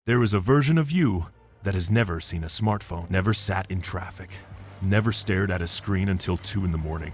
There is a version of you that has never seen a smartphone, never sat in traffic, never stared at a screen until 2 in the morning,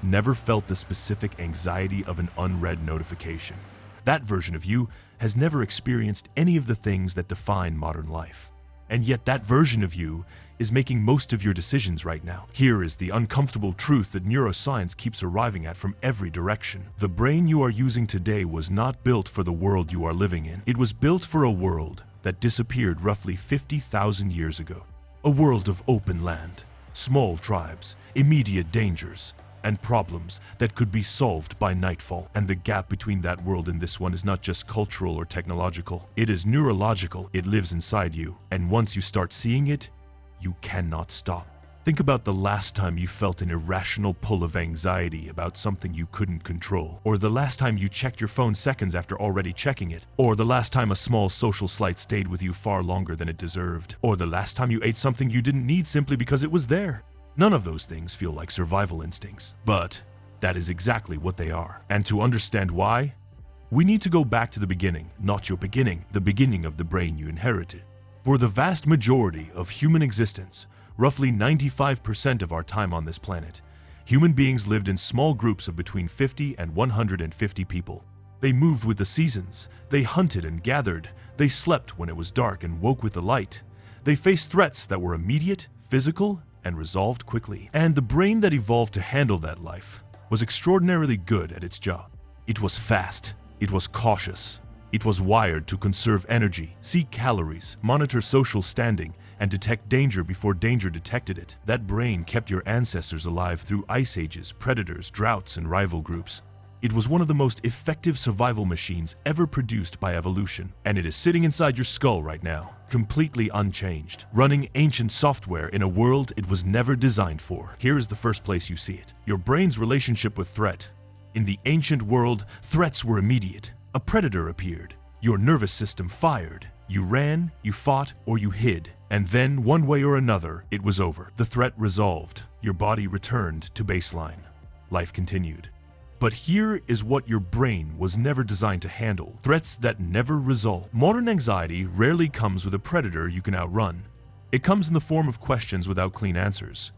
never felt the specific anxiety of an unread notification. That version of you has never experienced any of the things that define modern life. And yet that version of you is making most of your decisions right now. Here is the uncomfortable truth that neuroscience keeps arriving at from every direction. The brain you are using today was not built for the world you are living in. It was built for a world that disappeared roughly 50,000 years ago. A world of open land, small tribes, immediate dangers, and problems that could be solved by nightfall. And the gap between that world and this one is not just cultural or technological. It is neurological. It lives inside you. And once you start seeing it, you cannot stop. Think about the last time you felt an irrational pull of anxiety about something you couldn't control, or the last time you checked your phone seconds after already checking it, or the last time a small social slight stayed with you far longer than it deserved, or the last time you ate something you didn't need simply because it was there. None of those things feel like survival instincts, but that is exactly what they are. And to understand why, we need to go back to the beginning, not your beginning, the beginning of the brain you inherited. For the vast majority of human existence, roughly 95% of our time on this planet, human beings lived in small groups of between 50 and 150 people. They moved with the seasons, they hunted and gathered, they slept when it was dark and woke with the light. They faced threats that were immediate, physical, and resolved quickly. And the brain that evolved to handle that life was extraordinarily good at its job. It was fast, it was cautious, it was wired to conserve energy, seek calories, monitor social standing, and detect danger before danger detected it. That brain kept your ancestors alive through ice ages, predators, droughts, and rival groups. It was one of the most effective survival machines ever produced by evolution, and it is sitting inside your skull right now, completely unchanged, running ancient software in a world it was never designed for. Here is the first place you see it: your brain's relationship with threat. In the ancient world, threats were immediate. A predator appeared. Your nervous system fired. You ran, you fought, or you hid. And then, one way or another, it was over. The threat resolved. Your body returned to baseline. Life continued. But here is what your brain was never designed to handle: threats that never resolve. Modern anxiety rarely comes with a predator you can outrun. It comes in the form of questions without clean answers.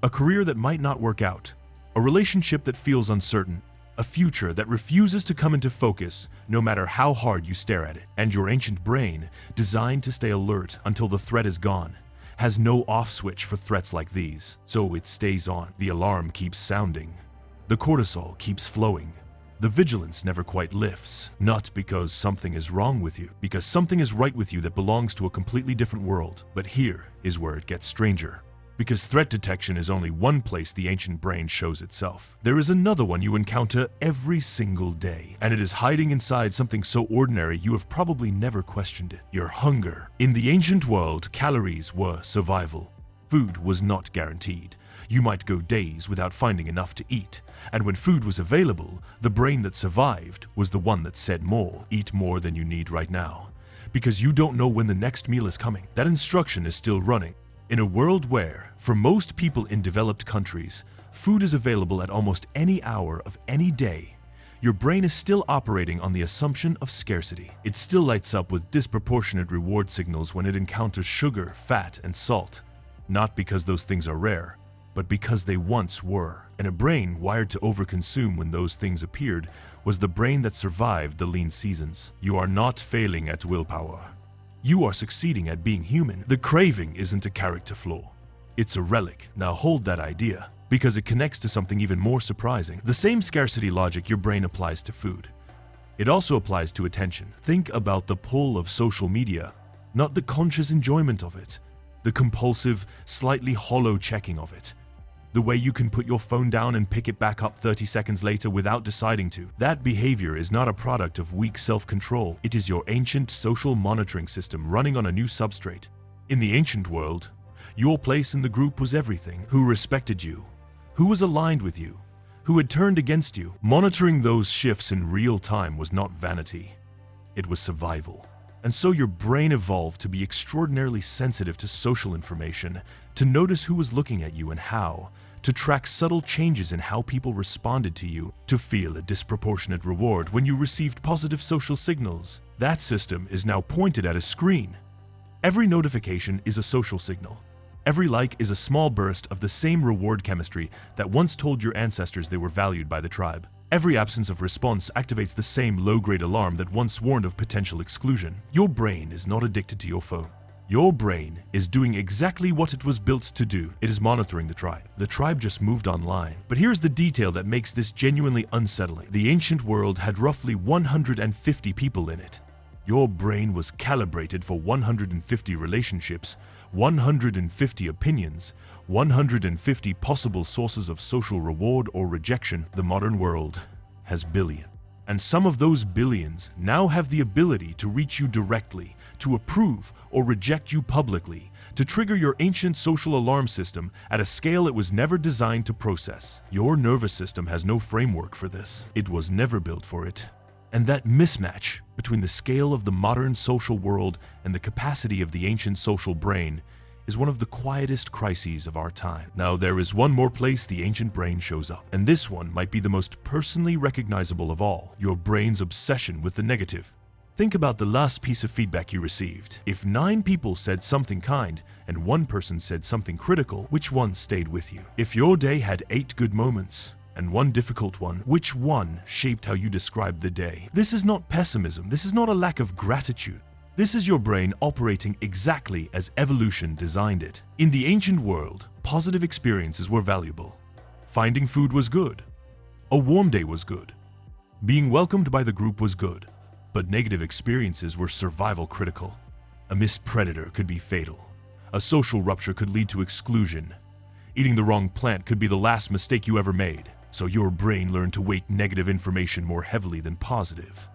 A career that might not work out. A relationship that feels uncertain. A future that refuses to come into focus no matter how hard you stare at it. And your ancient brain, designed to stay alert until the threat is gone, has no off switch for threats like these. So it stays on. The alarm keeps sounding. The cortisol keeps flowing. The vigilance never quite lifts, not because something is wrong with you, because something is right with you that belongs to a completely different world. But here is where it gets stranger. Because threat detection is only one place the ancient brain shows itself. There is another one you encounter every single day, and it is hiding inside something so ordinary you have probably never questioned it: your hunger. In the ancient world, calories were survival. Food was not guaranteed. You might go days without finding enough to eat, and when food was available, the brain that survived was the one that said more. Eat more than you need right now, because you don't know when the next meal is coming. That instruction is still running. In a world where, for most people in developed countries, food is available at almost any hour of any day, your brain is still operating on the assumption of scarcity. It still lights up with disproportionate reward signals when it encounters sugar, fat, and salt. Not because those things are rare, but because they once were. And a brain wired to overconsume when those things appeared was the brain that survived the lean seasons. You are not failing at willpower. You are succeeding at being human. The craving isn't a character flaw. It's a relic. Now hold that idea, because it connects to something even more surprising. The same scarcity logic your brain applies to food. It also applies to attention. Think about the pull of social media, not the conscious enjoyment of it, the compulsive, slightly hollow checking of it. The way you can put your phone down and pick it back up 30 seconds later without deciding to. That behavior is not a product of weak self-control. It is your ancient social monitoring system running on a new substrate. In the ancient world, your place in the group was everything. Who respected you? Who was aligned with you? Who had turned against you? Monitoring those shifts in real time was not vanity. It was survival. And so your brain evolved to be extraordinarily sensitive to social information, to notice who was looking at you and how, to track subtle changes in how people responded to you, to feel a disproportionate reward when you received positive social signals. That system is now pointed at a screen, Every notification is a social signal. Every like is a small burst of the same reward chemistry that once told your ancestors they were valued by the tribe. Every absence of response activates the same low-grade alarm that once warned of potential exclusion. Your brain is not addicted to your phone. Your brain is doing exactly what it was built to do. It is monitoring the tribe. The tribe just moved online. But here's the detail that makes this genuinely unsettling. The ancient world had roughly 150 people in it. Your brain was calibrated for 150 relationships, 150 opinions, 150 possible sources of social reward or rejection. The modern world has billions. And some of those billions now have the ability to reach you directly, to approve or reject you publicly, to trigger your ancient social alarm system at a scale it was never designed to process. Your nervous system has no framework for this. It was never built for it. And that mismatch between the scale of the modern social world and the capacity of the ancient social brain is one of the quietest crises of our time. Now, there is one more place the ancient brain shows up, and this one might be the most personally recognizable of all: your brain's obsession with the negative. Think about the last piece of feedback you received. If 9 people said something kind and 1 person said something critical, which one stayed with you? If your day had 8 good moments and 1 difficult one, which one shaped how you described the day? This is not pessimism. This is not a lack of gratitude. This is your brain operating exactly as evolution designed it. In the ancient world, positive experiences were valuable. Finding food was good. A warm day was good. Being welcomed by the group was good. But negative experiences were survival critical. A missed predator could be fatal. A social rupture could lead to exclusion. Eating the wrong plant could be the last mistake you ever made. So your brain learned to weight negative information more heavily than positive,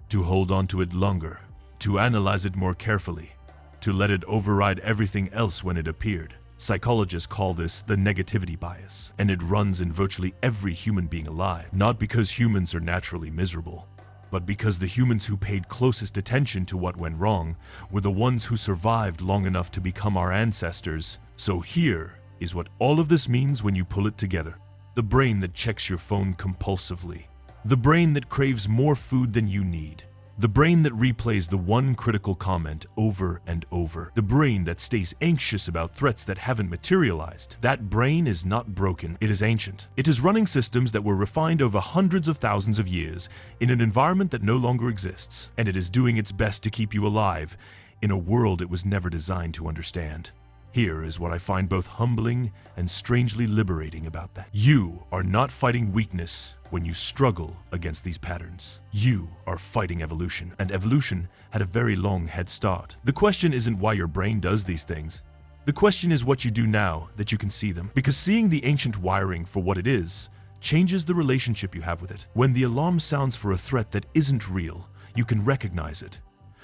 to hold on to it longer, to analyze it more carefully, to let it override everything else when it appeared. Psychologists call this the negativity bias, and it runs in virtually every human being alive, not because humans are naturally miserable, but because the humans who paid closest attention to what went wrong were the ones who survived long enough to become our ancestors. So here is what all of this means when you pull it together. The brain that checks your phone compulsively. The brain that craves more food than you need. The brain that replays the one critical comment over and over. The brain that stays anxious about threats that haven't materialized. That brain is not broken, it is ancient. It is running systems that were refined over hundreds of thousands of years in an environment that no longer exists. And it is doing its best to keep you alive in a world it was never designed to understand. Here is what I find both humbling and strangely liberating about that. You are not fighting weakness when you struggle against these patterns. You are fighting evolution, and evolution had a very long head start. The question isn't why your brain does these things. The question is what you do now that you can see them. Because seeing the ancient wiring for what it is changes the relationship you have with it. When the alarm sounds for a threat that isn't real, you can recognize it.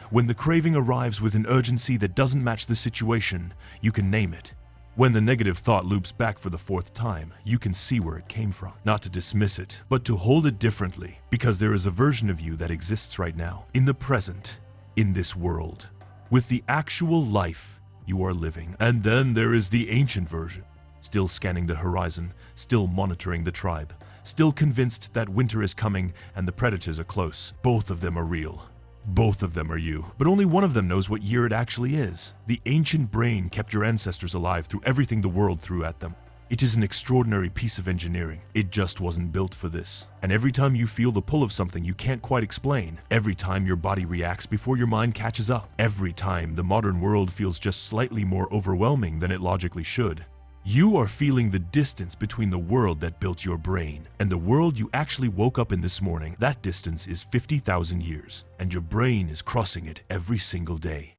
When the craving arrives with an urgency that doesn't match the situation, you can name it. When the negative thought loops back for the 4th time, you can see where it came from. Not to dismiss it, but to hold it differently, because there is a version of you that exists right now, in the present, in this world, with the actual life you are living. And then there is the ancient version, still scanning the horizon, still monitoring the tribe, still convinced that winter is coming and the predators are close. Both of them are real. Both of them are you, but only one of them knows what year it actually is. The ancient brain kept your ancestors alive through everything the world threw at them. It is an extraordinary piece of engineering. It just wasn't built for this. And every time you feel the pull of something you can't quite explain, every time your body reacts before your mind catches up, every time the modern world feels just slightly more overwhelming than it logically should, you are feeling the distance between the world that built your brain and the world you actually woke up in this morning. That distance is 50,000 years, and your brain is crossing it every single day.